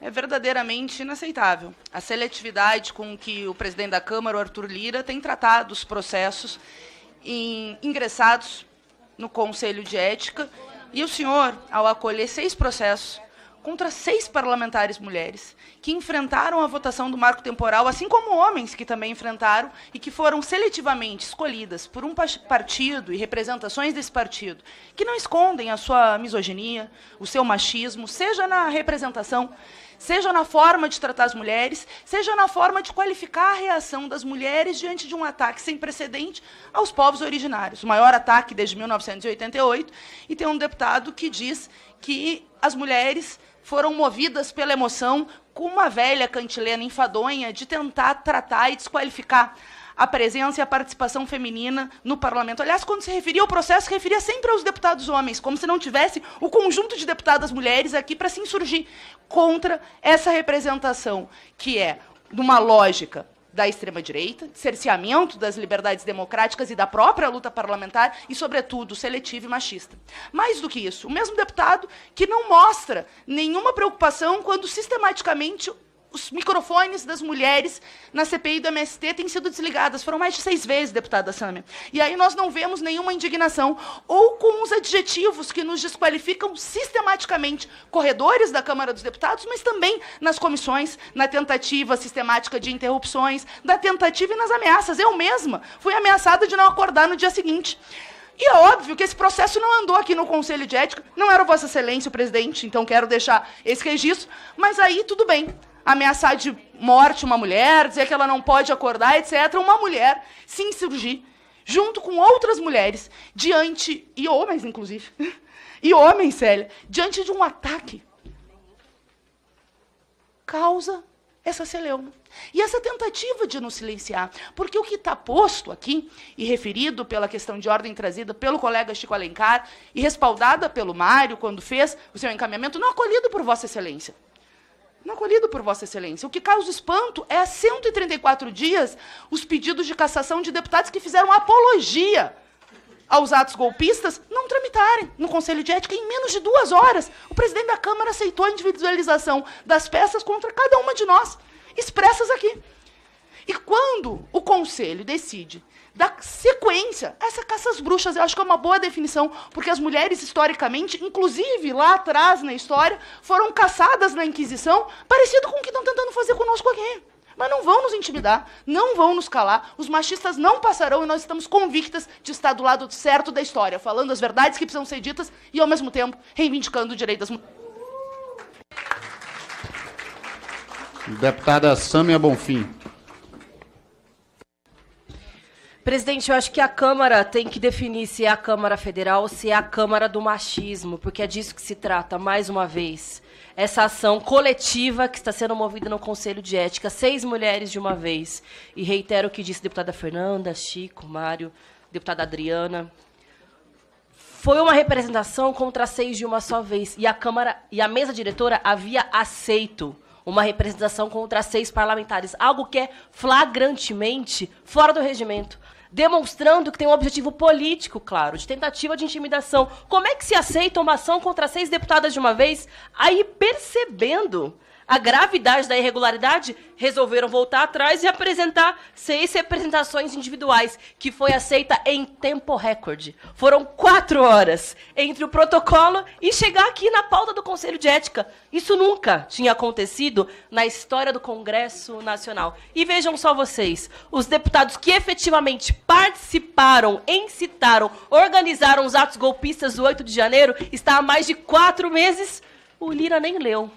É verdadeiramente inaceitável a seletividade com que o presidente da Câmara, o Arthur Lira, tem tratado os processos ingressados no Conselho de Ética. E o senhor, ao acolher 6 processos contra 6 parlamentares mulheres que enfrentaram a votação do marco temporal, assim como homens que também enfrentaram e que foram seletivamente escolhidas por um partido e representações desse partido, que não escondem a sua misoginia, o seu machismo, seja na representação, seja na forma de tratar as mulheres, seja na forma de qualificar a reação das mulheres diante de um ataque sem precedente aos povos originários. O maior ataque desde 1988, e tem um deputado que diz que as mulheres foram movidas pela emoção com uma velha cantilena enfadonha de tentar tratar e desqualificar a presença e a participação feminina no parlamento. Aliás, quando se referia ao processo, se referia sempre aos deputados homens, como se não tivesse o conjunto de deputadas mulheres aqui para se insurgir contra essa representação, que é numa lógica da extrema-direita, cerceamento das liberdades democráticas e da própria luta parlamentar e, sobretudo, seletiva e machista. Mais do que isso, o mesmo deputado que não mostra nenhuma preocupação quando sistematicamente os microfones das mulheres na CPI do MST têm sido desligadas. Foram mais de 6 vezes, deputada Sâmia. E aí nós não vemos nenhuma indignação, ou com os adjetivos que nos desqualificam sistematicamente, corredores da Câmara dos Deputados, mas também nas comissões, na tentativa sistemática de interrupções, da tentativa e nas ameaças. Eu mesma fui ameaçada de não acordar no dia seguinte. E é óbvio que esse processo não andou aqui no Conselho de Ética, não era Vossa Excelência o presidente, então quero deixar esse registro, mas aí tudo bem. Ameaçar de morte uma mulher, dizer que ela não pode acordar, etc. Uma mulher se insurgir, junto com outras mulheres, diante, e homens, inclusive, e homens, Célia, diante de um ataque, causa essa celeuma. E essa tentativa de nos silenciar, porque o que está posto aqui, e referido pela questão de ordem trazida pelo colega Chico Alencar, e respaldada pelo Mário, quando fez o seu encaminhamento, não acolhido por Vossa Excelência. Não acolhido por Vossa Excelência. O que causa espanto é, há 134 dias, os pedidos de cassação de deputados que fizeram apologia aos atos golpistas não tramitarem no Conselho de Ética. Em menos de 2 horas, o presidente da Câmara aceitou a individualização das peças contra cada uma de nós, expressas aqui. E quando o Conselho decide dar sequência a essa caça às bruxas, eu acho que é uma boa definição, porque as mulheres, historicamente, inclusive lá atrás na história, foram caçadas na Inquisição, parecido com o que estão tentando fazer conosco aqui. Mas não vão nos intimidar, não vão nos calar, os machistas não passarão e nós estamos convictas de estar do lado certo da história, falando as verdades que precisam ser ditas e, ao mesmo tempo, reivindicando o direito das mulheres. Deputada Sâmia Bonfim. Presidente, eu acho que a Câmara tem que definir se é a Câmara Federal ou se é a Câmara do machismo, porque é disso que se trata, mais uma vez. Essa ação coletiva que está sendo movida no Conselho de Ética, 6 mulheres de uma vez. E reitero o que disse a deputada Fernanda, Chico, Mário, deputada Adriana. Foi uma representação contra 6 de uma só vez. E a Câmara e a mesa diretora havia aceito uma representação contra 6 parlamentares, algo que é flagrantemente fora do regimento, demonstrando que tem um objetivo político, claro, de tentativa de intimidação. Como é que se aceita uma ação contra 6 deputadas de uma vez? Aí, percebendo a gravidade da irregularidade, resolveram voltar atrás e apresentar 6 representações individuais, que foi aceita em tempo recorde. Foram 4 horas entre o protocolo e chegar aqui na pauta do Conselho de Ética. Isso nunca tinha acontecido na história do Congresso Nacional. E vejam só vocês, os deputados que efetivamente participaram, incitaram, organizaram os atos golpistas do 8 de janeiro, está há mais de 4 meses, o Lira nem leu.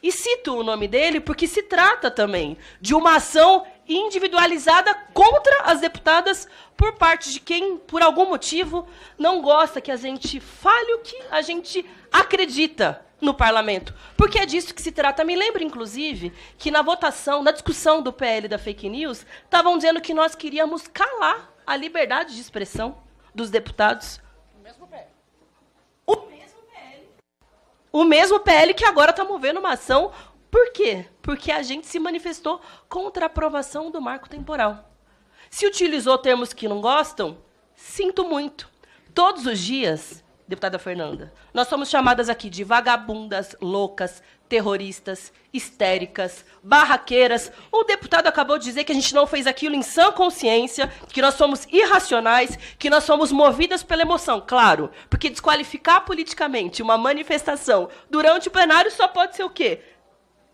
E cito o nome dele porque se trata também de uma ação individualizada contra as deputadas por parte de quem, por algum motivo, não gosta que a gente fale o que a gente acredita no parlamento. Porque é disso que se trata. Me lembro, inclusive, que na votação, na discussão do PL da fake news, estavam dizendo que nós queríamos calar a liberdade de expressão dos deputados. O mesmo PL que agora está movendo uma ação. Por quê? Porque a gente se manifestou contra a aprovação do marco temporal. Se utilizou termos que não gostam, sinto muito. Todos os dias, deputada Fernanda, nós somos chamadas aqui de vagabundas, loucas, terroristas, histéricas, barraqueiras. O deputado acabou de dizer que a gente não fez aquilo em sã consciência, que nós somos irracionais, que nós somos movidas pela emoção. Claro, porque desqualificar politicamente uma manifestação durante o plenário só pode ser o quê?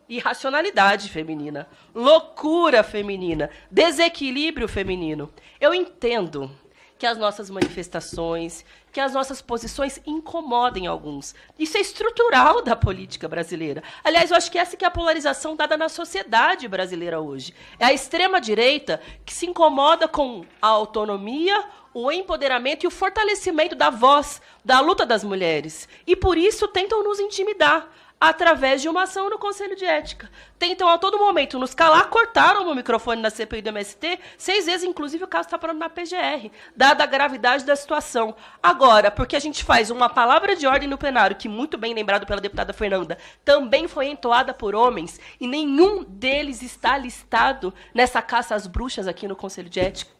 Irracionalidade feminina, loucura feminina, desequilíbrio feminino. Eu entendo que as nossas manifestações, que as nossas posições incomodem alguns. Isso é estrutural da política brasileira. Aliás, eu acho que essa que é a polarização dada na sociedade brasileira hoje. É a extrema-direita que se incomoda com a autonomia, o empoderamento e o fortalecimento da voz, da luta das mulheres. E, por isso, tentam nos intimidar através de uma ação no Conselho de Ética. Tentam a todo momento nos calar, cortaram o microfone na CPI do MST, 6 vezes, inclusive, o caso está parando na PGR, dada a gravidade da situação. Agora, porque a gente faz uma palavra de ordem no plenário, que, muito bem lembrado pela deputada Fernanda, também foi entoada por homens, e nenhum deles está listado nessa caça às bruxas aqui no Conselho de Ética.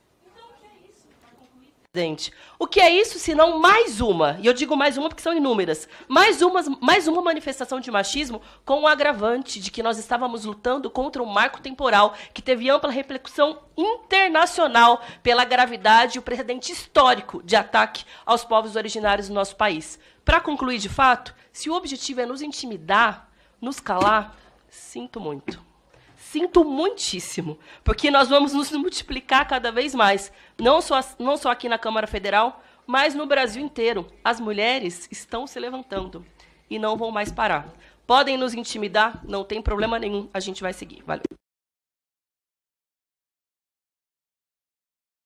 O que é isso, senão mais uma, e eu digo mais uma porque são inúmeras, mais uma manifestação de machismo com o agravante de que nós estávamos lutando contra um marco temporal que teve ampla repercussão internacional pela gravidade e o precedente histórico de ataque aos povos originários do nosso país. Para concluir, de fato, se o objetivo é nos intimidar, nos calar, sinto muito. Sinto muitíssimo, porque nós vamos nos multiplicar cada vez mais, não só aqui na Câmara Federal, mas no Brasil inteiro. As mulheres estão se levantando e não vão mais parar. Podem nos intimidar, não tem problema nenhum, a gente vai seguir. Valeu.